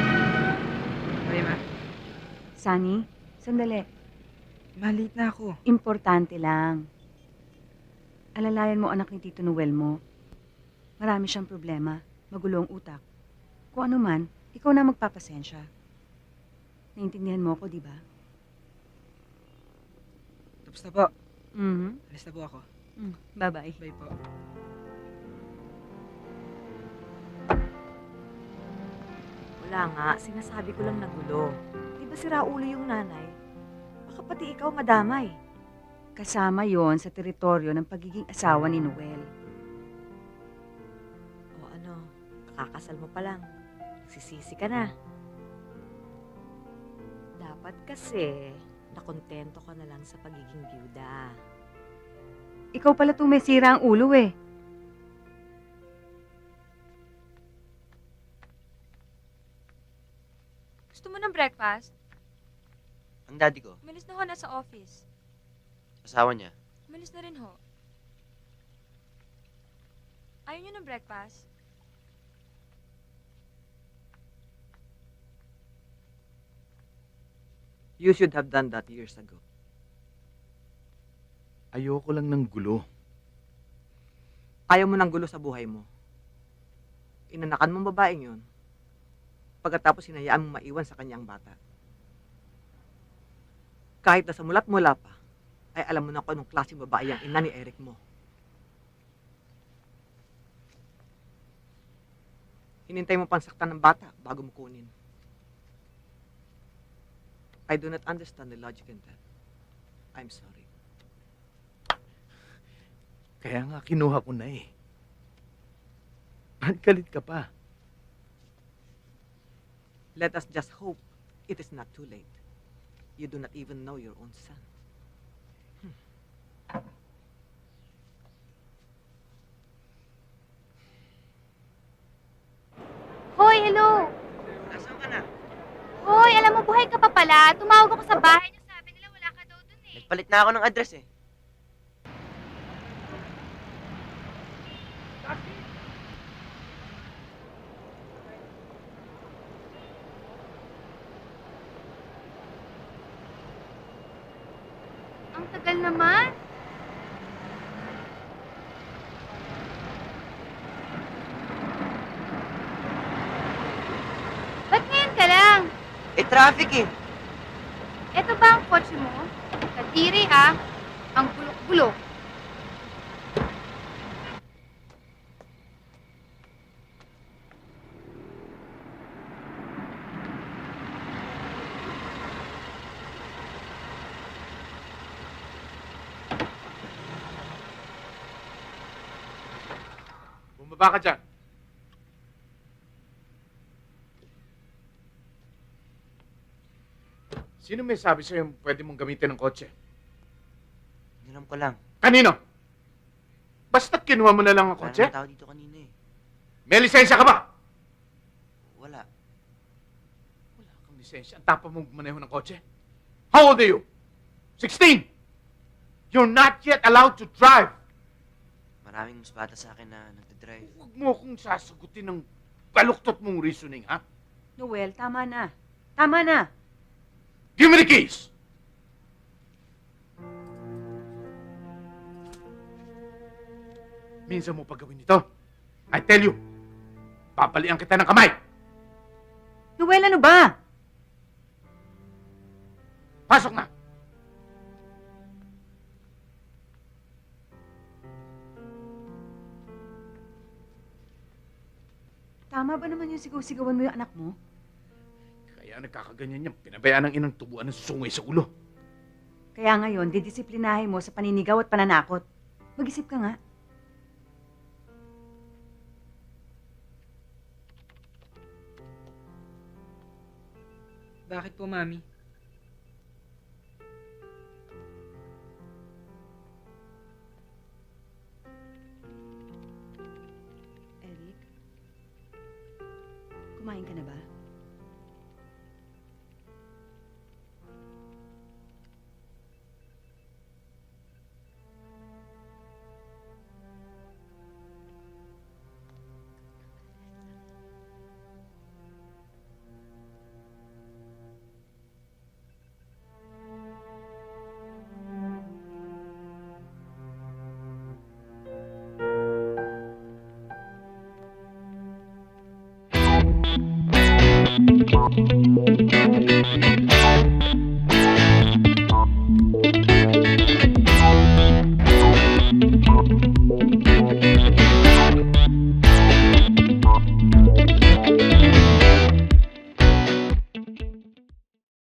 Okay, ma. Sunny, sandali. Malit na ako. Importante lang. Alalayan mo anak ni Tito Noel mo. Marami siyang problema. Magulo ang utak. Kung ano man, ikaw na magpapasensya. Naintindihan mo ako, di ba? Tapos na po. Mhm. Alis na po ako. Bye-bye. Bye po. Wala nga, sinasabi ko lang nagulo. Di ba sira ulo yung nanay? Baka pati ikaw madamay. Kasama yon sa teritoryo ng pagiging asawa ni Noel. O ano, kakasal mo pa lang. Sisisi ka na. Dapat kasi, nakontento ka na lang sa pagiging byuda. Ikaw pala tumisira ang ulo eh. Gusto mo ng breakfast? Ang daddy ko, Umalis na ho, nasa office. asawa niya. Umalis na rin ho. Ayaw niyo ng breakfast? You should have done that years ago. Ayoko lang ng gulo. Ayaw mo ng gulo sa buhay mo. Inanakan mong babaeng yun. Pagkatapos hinayaan mong maiwan sa kanyang bata. Kahit na sa mulat mula pa, ay alam mo na kung anong klaseng babae ang ina ni Eric mo. Hinintay mo pansaktan ng bata bago mo kunin. I do not understand the logic in that. I'm sorry. Kaya nga kinuha ko na eh. Ba't galit ka pa? Let us just hope it is not too late. You do not even know your own son. Hoy, hello! Nasaan ka na? Hoy, alam mo, buhay ka pa pala. Tumawag ako sa bahay niyo. Sabi nila wala ka daw dun eh. Nagpalit na ako ng address eh. Ang tagal naman. Ba't ngayon ka lang? Eh, traffic eh. Eto ba ang kotse mo? Kadiri ah. Ang bulok-bulok. Bumaba ka dyan. Sino may sabi sa'yo pwede mong gamitin ng kotse? Nilam ko lang. Kanino? Basta't kinuha mo na lang ang Wala kotse? naman tao dito kanina eh. May lisensya ka ba? Wala. Wala kang lisensya. Ang tapa mong maneho ng kotse? How old are you? 16! You're not yet allowed to drive. Maraming mas bata sa akin na nagdadrive. Huwag mo akong sasagutin ng baluktot mong reasoning, ha? Noel, tama na. Tama na. Give me the keys! Minsan mo pagawin ito. I tell you, papalian kita ng kamay. Noel, ano ba? Pasok na! Tama ba naman yung sigaw-sigawan mo yung anak mo? Kaya nagkakaganyan yan. Pinabayaan ng inang tubuan ng sungay sa ulo. Kaya ngayon, didisiplinahin mo sa paninigaw at pananakot. Mag-isip ka nga. Bakit po, Mami? Eric, kumain ka na ba?